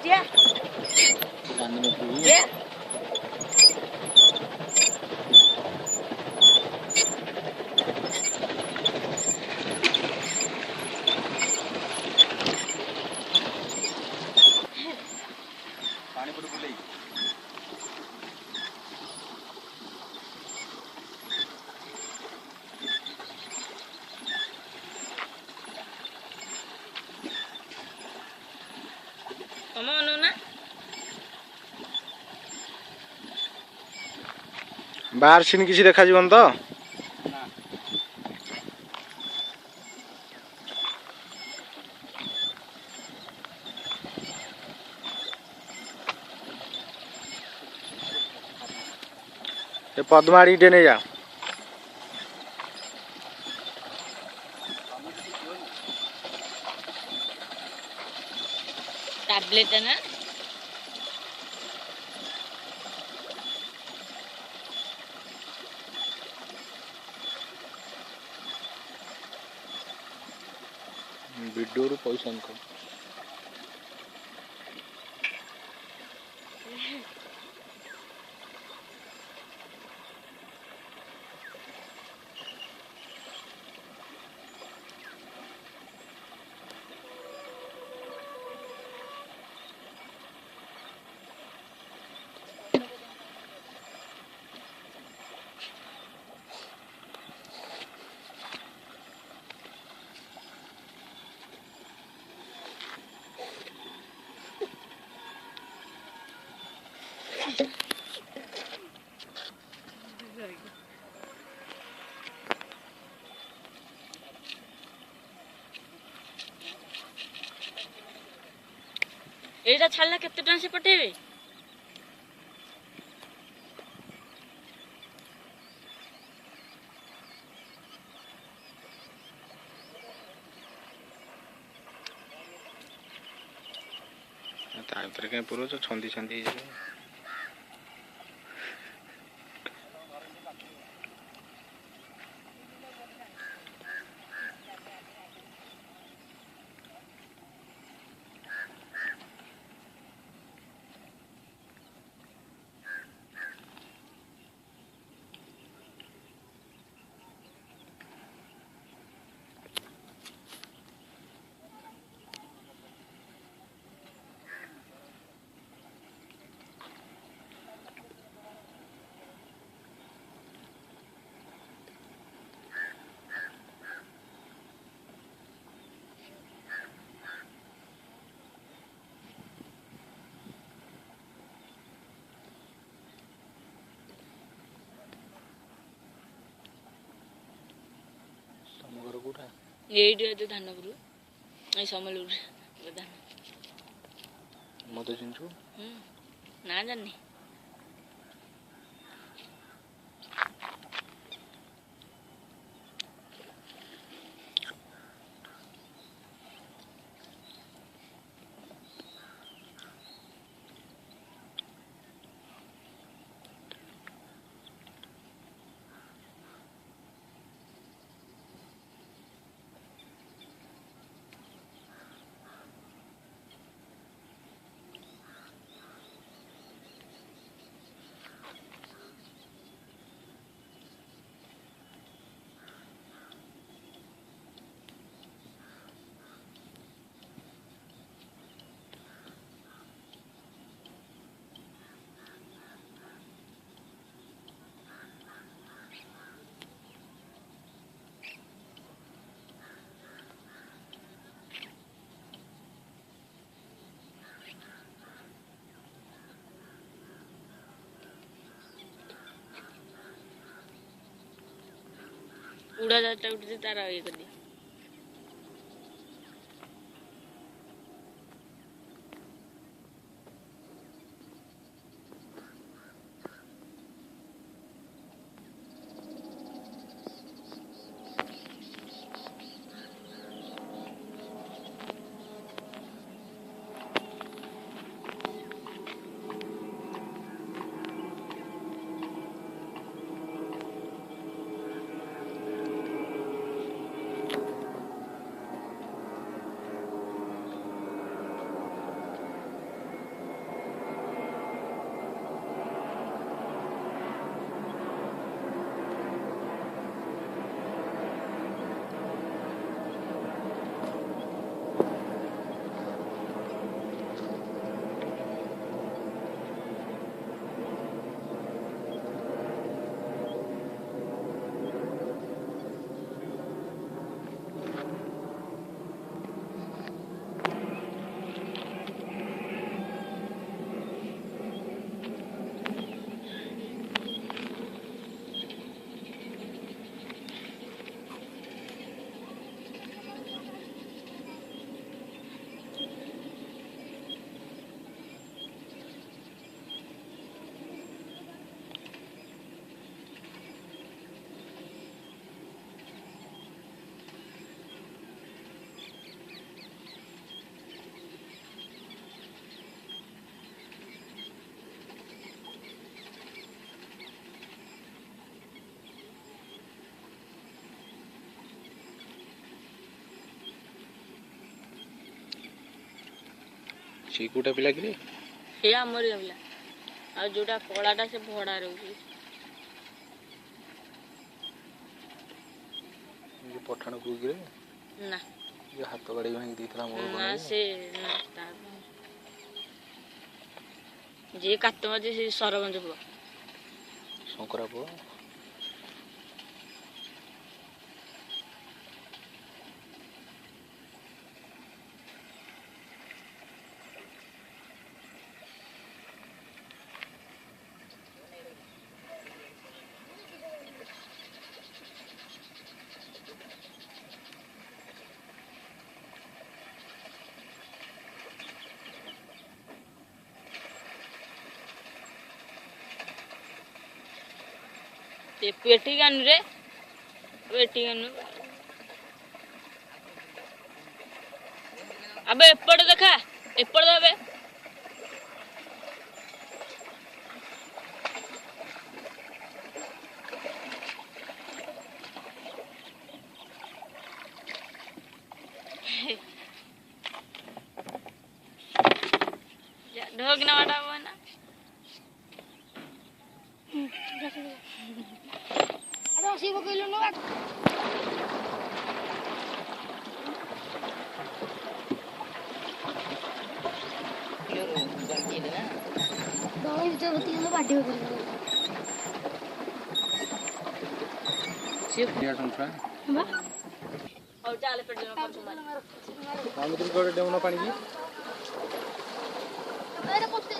जिया ये पानी पड़ बुले तम अनु ना बाहर सीन किसी देखा जीवन तो ये पद्माड़ी डे नहीं जा टैबलेट है ना वीडियो रू पैसा इनकम एटा छाड़ला केते टका से पठेबे ता भीतर कहीं पूरा तो छंदी छंदी एइडी जो धानपुर ए समलपुर धान मत चिंचु ना जानी उड़ा जाता उठते तारा ये कर दिया ସେ କୋଉଟା ପିଲା କିରେ? ସେ ଆମରି ପିଲା। ଆଉ ଯୋଉଟା କଳାଟା ସେ ଭଡ଼ା ରହୁଛି। ଇଏ ପଠାଣ ପୁଅ କିରେ? ନା ଇଏ ହାତ ବାଡ଼େଇ ଭାଙ୍ଗି ଦେଇଥିଲା ମୋର ନା କଣ ସେ ନା ତା ଯିଏ କାତ ମାଝି ସେ ସରପଞ୍ଚ ପୁଅ। ଶଙ୍କରା ପୁଅ। पेटी कान रे पेटी कान अबे एपड़ देखा एपड़ दबे ढोक ना वाटा वो ना अरे उसी को किलो नो दवाई तो बती लो बाटी हो गई କିଆ ଟଙ୍କା बा और चाले पेट में कर तुम्हारे ଆମେ ତ ଗୋଟେ ଡେଉନ ପାଣି କି अरे पोते